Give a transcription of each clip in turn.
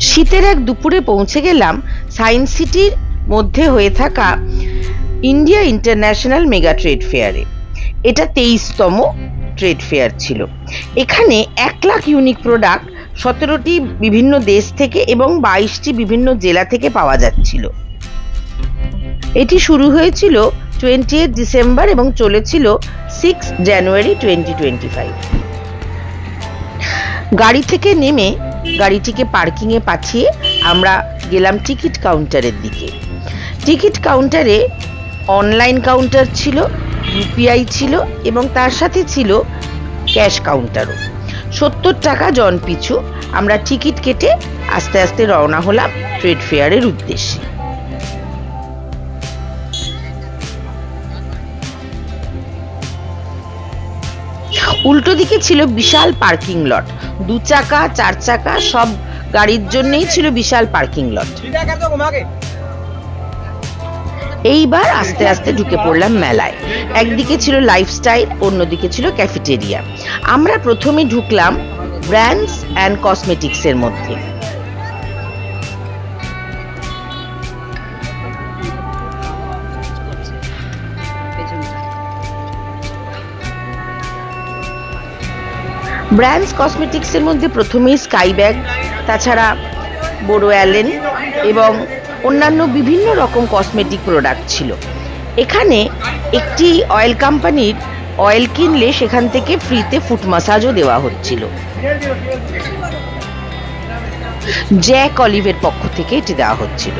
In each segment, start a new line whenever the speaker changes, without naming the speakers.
শীতের এক দুপুরে পৌঁছে গেলাম সায়েন্স সিটির মধ্যে হয়ে থাকা ইন্ডিয়া ইন্টারন্যাশনাল মেগা ট্রেড ফেয়ারে। এটা 23তম ট্রেড ফেয়ার ছিল। এখানে 1 লাখ ইউনিক প্রোডাক্ট 17টি বিভিন্ন দেশ থেকে এবং 22টি বিভিন্ন জেলা থেকে পাওয়া যাচ্ছিল। এটি শুরু হয়েছিল 28 ডিসেম্বর এবং চলেছিল 6 জানুয়ারি 2025। গাড়ি থেকে নেমে গাড়িটিকে পার্কিং এ পাঠিয়ে আমরা গেলাম টিকিট কাউন্টারের দিকে। টিকিট কাউন্টারে অনলাইন কাউন্টার ছিল, ইউপিআই ছিল এবং তার সাথে ছিল ক্যাশ কাউন্টারও। 70 টাকা জন পিছু। আমরা টিকিট কেটে আস্তে আস্তে রওনা হলাম ট্রেড ফেয়ারের উদ্দেশ্যে। উল্টো দিকে ছিল বিশাল পার্কিং লট। 2 চাকা 4 চাকা সব গাড়ির জন্যই ছিল বিশাল পার্কিং লট। এইবার আস্তে আস্তে ঢুকে পড়লাম মেলায়। একদিকে ছিল লাইফস্টাইল, অন্যদিকে ছিল ক্যাফেটেরিয়া। আমরা প্রথমে ঢুকলাম ব্র্যান্ডস অ্যান্ড কসমেটিক্স এর মধ্যে। ব্র্যান্ডস কসমেটিক্স এর মধ্যে প্রথমেই স্কাই ব্যাগ, তাছাড়া বোরো অ্যালেন এবং অন্যান্য বিভিন্ন রকম কসমেটিক প্রোডাক্ট ছিল। এখানে একটি অয়েল কোম্পানির অয়েল কিনলে সেখান থেকে ফ্রিতে ফুট ম্যাসাজও দেওয়া হচ্ছিল। জ্যাক অলিভের পক্ষ থেকে এটি দেওয়া হচ্ছিল।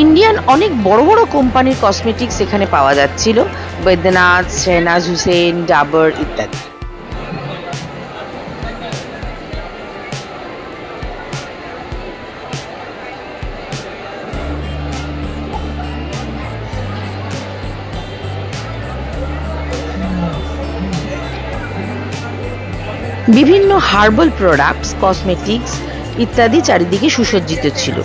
ইন্ডিয়ান অনেক বড় বড় কোম্পানির কসমেটিক্স এখানে পাওয়া যাচ্ছিল, বৈদ্যনাথ, শেহনাজ হুসেন, ডাবর ইত্যাদি। বিভিন্ন হার্বাল প্রোডাক্টস, কসমেটিক্স ইত্যাদি চারিদিকে সুসজ্জিত ছিল।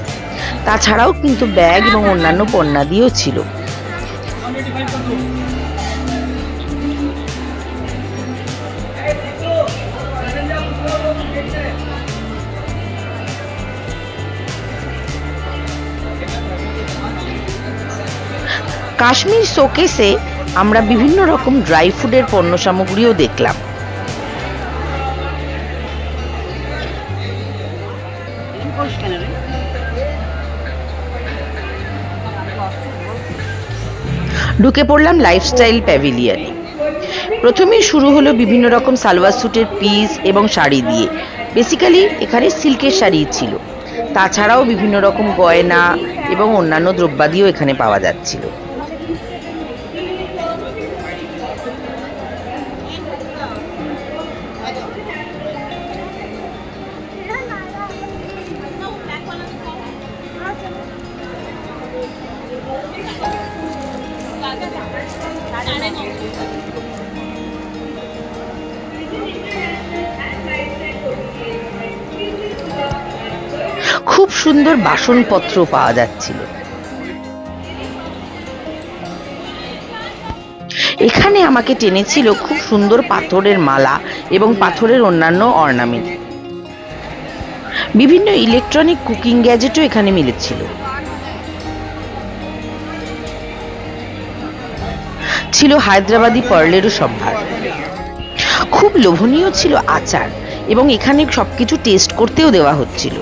তাছাড়াও কিন্তু ব্যাগ এবং অন্যান্য পণ্যাদিও ছিল। কাশ্মীর শোকেসে আমরা বিভিন্ন রকম ড্রাই ফুডের পণ্য সামগ্রীও দেখলাম। ঢুকে পড়লাম লাইফস্টাইল প্যাভিলিয়নে। প্রথমেই শুরু হলো বিভিন্ন রকম সালোয়ার স্যুটের পিস এবং শাড়ি দিয়ে। বেসিক্যালি এখানে সিল্কের শাড়ি ছিল। তাছাড়াও বিভিন্ন রকম গয়না এবং অন্যান্য দ্রব্যাদিও এখানে পাওয়া যাচ্ছিল। খুব সুন্দর বাসনপত্র পাওয়া যাচ্ছিল। এখানে আমাকে টেনেছিল খুব সুন্দর পাথরের মালা এবং পাথরের অন্যান্য অর্নামেন্ট। বিভিন্ন ইলেকট্রনিক কুকিং গ্যাজেটও এখানে মিলেছিল। ছিল হায়দ্রাবাদি পার্লেরও সম্ভার। খুব লোভনীয় ছিল আচার এবং এখানে সবকিছু টেস্ট করতেও দেওয়া হচ্ছিল।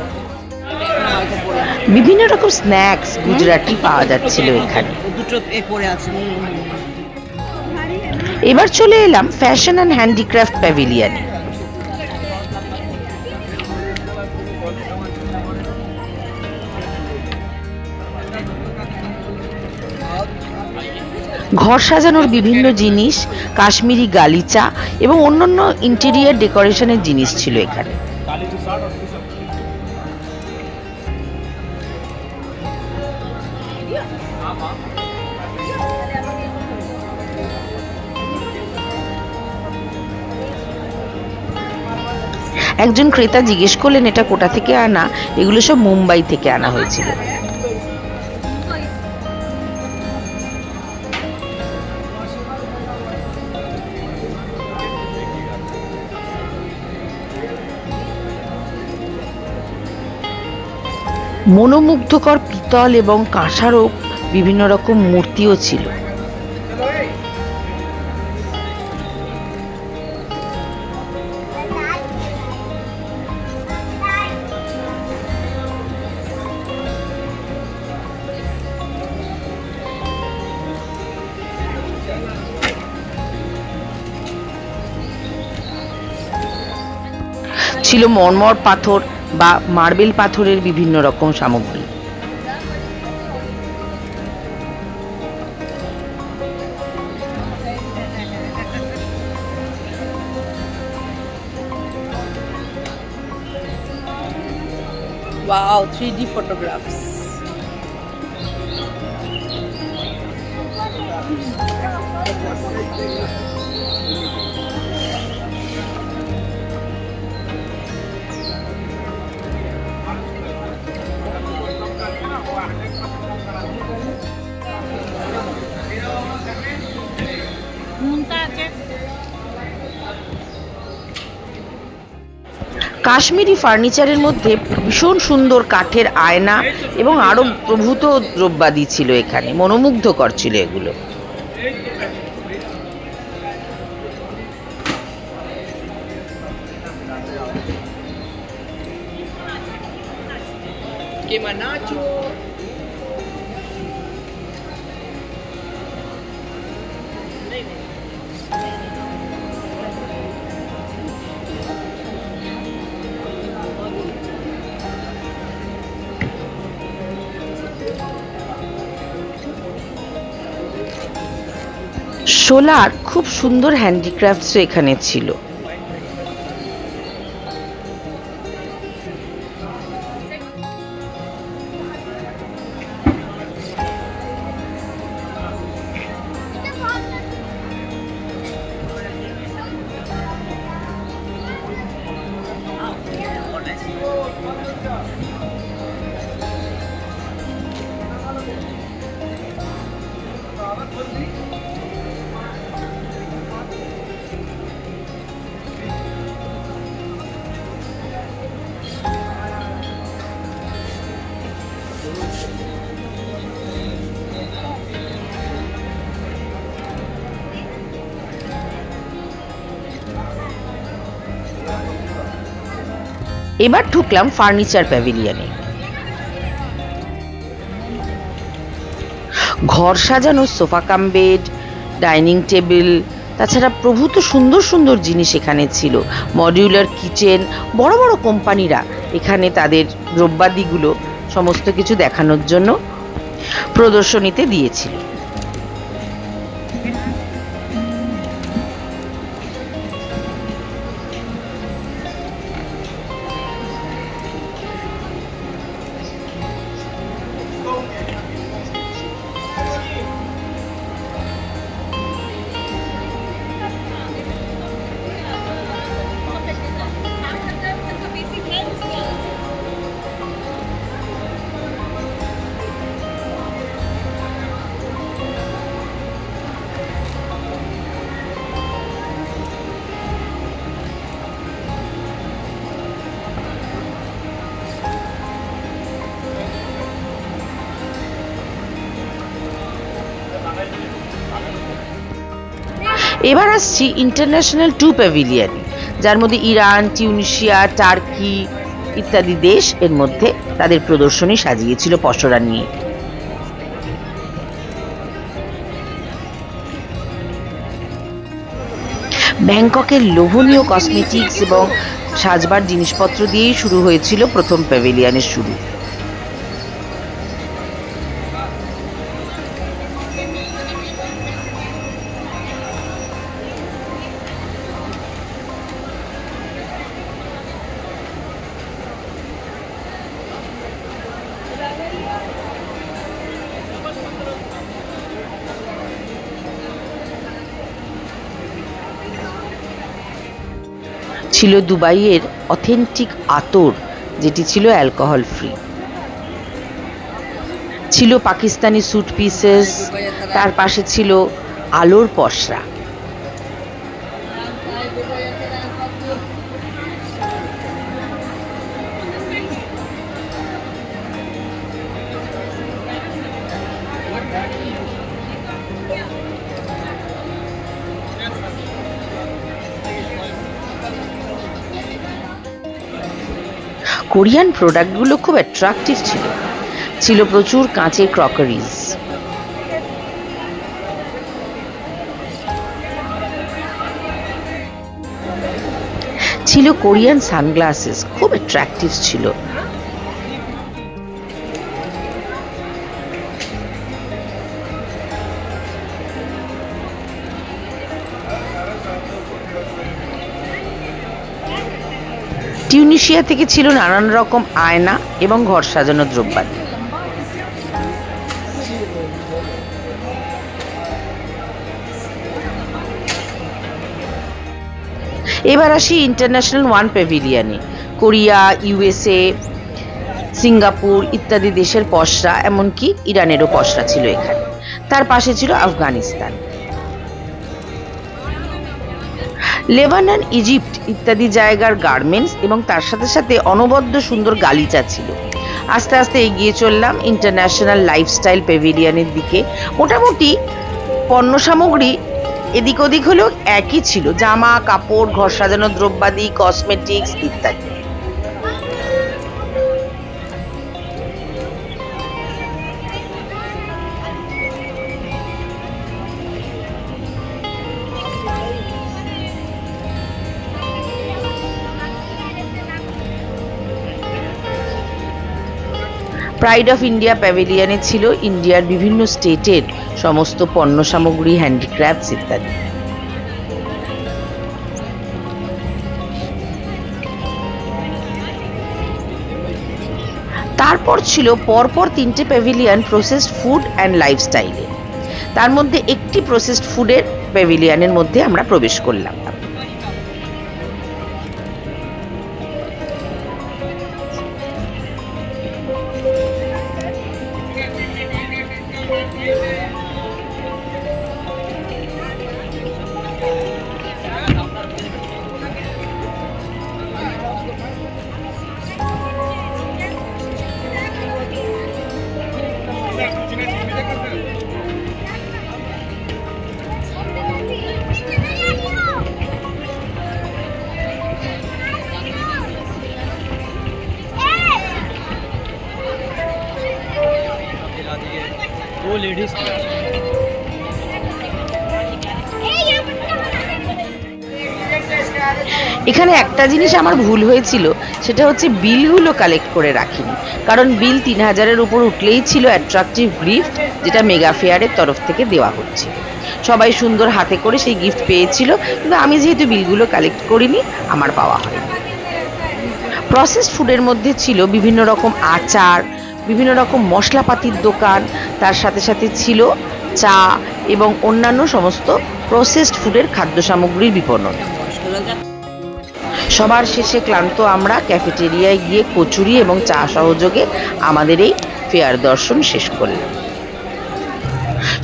বিভিন্ন রকম স্ন্যাক্স গুজরাটি পাওয়া যাচ্ছিল এখানে। এবার চলে এলাম ফ্যাশন অ্যান্ড হ্যান্ডিক্রাফট প্যাভিলিয়নে। ঘর সাজানোর বিভিন্ন জিনিস, কাশ্মীরি গালিচা এবং অন্যান্য ইন্টেরিয়ার ডেকোরেশনের জিনিস ছিল এখানে। একজন ক্রেতা জিজ্ঞেস করলেন এটা কোথা থেকে আনা। এগুলো সব মুম্বাই থেকে আনা হয়েছিল। মনোমুগ্ধকর পিতল এবং কাঁসারও বিভিন্ন রকম মূর্তিও ছিল। ছিল মরমর পাথর বা মার্বেল পাথরের বিভিন্ন রকম সামগ্রী।
Wow, 3D photographs.
কাশ্মীরি ফার্নিচারের মধ্যে ভীষণ সুন্দর কাঠের আয়না এবং আরো প্রভূত দ্রব্যাদি ছিল এখানে, মনোমুগ্ধকর ছিল এগুলো। শোলার খুব সুন্দর হ্যান্ডিক্রাফটস এখানে ছিল। এবার ঢুকলাম ফার্নিচার প্যাভিলিয়নে। ঘর সাজানো sofa cum bed, dining table, তাছাড়া প্রভূত সুন্দর সুন্দর জিনিস এখানে ছিল। মডিউলার কিচেন, বড় বড় কোম্পানিরা এখানে তাদের দ্রব্যাদিগুলো সমস্ত কিছু দেখানোর জন্য প্রদর্শনীতে দিয়েছিল। এবার আসছি ইন্টারন্যাশনাল 2 প্যাভিলিয়ন, যার মধ্যে ইরান, টিউনিশিয়া, টার্কি ইত্যাদি দেশ এর মধ্যে তাদের প্রদর্শনী সাজিয়েছিল পসরা নিয়ে। ব্যাংককের লোভনীয় কসমেটিক্স এবং সাজবার জিনিসপত্র দিয়েই শুরু হয়েছিল প্রথম প্যাভিলিয়নের শুরু। ছিল দুবাইয়ের অথেন্টিক আতর, যেটি ছিল অ্যালকোহল ফ্রি। ছিল পাকিস্তানি স্যুট পিসেস, তার পাশে ছিল আলোর পসরা। কোরিয়ান প্রোডাক্টগুলো খুব অ্যাট্রাকটিভ ছিল। ছিল প্রচুর কাঁচের ক্রকারিজ। ছিল কোরিয়ান সানগ্লাসেস, খুব অ্যাট্রাকটিভ ছিল। টিউনিশিয়া থেকে ছিল নানান রকম আয়না এবং ঘর সাজানোর দ্রব্যাদি। এবার আসি ইন্টারন্যাশনাল ওয়ান প্যাভিলিয়নে। কোরিয়া, ইউএসএ, সিঙ্গাপুর ইত্যাদি দেশের পসরা, এমনকি ইরানেরও পসরা ছিল এখানে। তার পাশে ছিল আফগানিস্তান, লেবানন, ইজিপ্ট ইত্যাদি জায়গার গার্মেন্টস এবং তার সাথে সাথে অনবদ্য সুন্দর গালিচা ছিল। আস্তে আস্তে এগিয়ে চললাম ইন্টারন্যাশনাল লাইফস্টাইল প্যাভিলিয়নের দিকে। মোটামুটি পণ্য সামগ্রী এদিক ওদিক হলেও একই ছিল, জামা কাপড়, ঘর সাজানোর দ্রব্যাদি, কসমেটিক্স ইত্যাদি। প্রাইড অফ ইন্ডিয়া প্যাভিলিয়নে ছিল ইন্ডিয়ার বিভিন্ন স্টেটের সমস্ত পণ্য সামগ্রী, হ্যান্ডিক্রাফটস ইত্যাদি। তারপর ছিল পরপর তিনটে প্যাভিলিয়ন প্রসেসড ফুড অ্যান্ড লাইফস্টাইলে। তার মধ্যে একটি প্রসেসড ফুডের প্যাভিলিয়নের মধ্যে আমরা প্রবেশ করলাম। এখানে একটা জিনিস আমার ভুল হয়েছিল, সেটা হচ্ছে বিলগুলো কালেক্ট করে রাখিনি। কারণ বিল 3000-এর উপর উঠলেই ছিল অ্যাট্রাকটিভ গিফট, যেটা মেগা ফেয়ারের তরফ থেকে দেওয়া হচ্ছে। সবাই সুন্দর হাতে করে সেই গিফট পেয়েছিল, কিন্তু আমি যেহেতু বিলগুলো কালেক্ট করিনি, আমার পাওয়া হয়নি। প্রসেসড ফুডের মধ্যে ছিল বিভিন্ন রকম আচার, বিভিন্ন রকম মশলাপাতির দোকান, তার সাথে সাথে ছিল চা এবং অন্যান্য সমস্ত প্রসেসড ফুডের খাদ্য সামগ্রীর বিপণন। সবার শেষে ক্লান্ত আমরা ক্যাফেটেরিয়ায় গিয়ে কচুরি এবং চা সহযোগে আমাদের এই ফেয়ার দর্শন শেষ করলাম।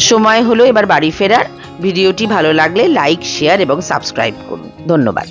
সময় হলো এবার বাড়ি ফেরার। ভিডিওটি ভালো লাগলে লাইক, শেয়ার এবং সাবস্ক্রাইব করুন। ধন্যবাদ।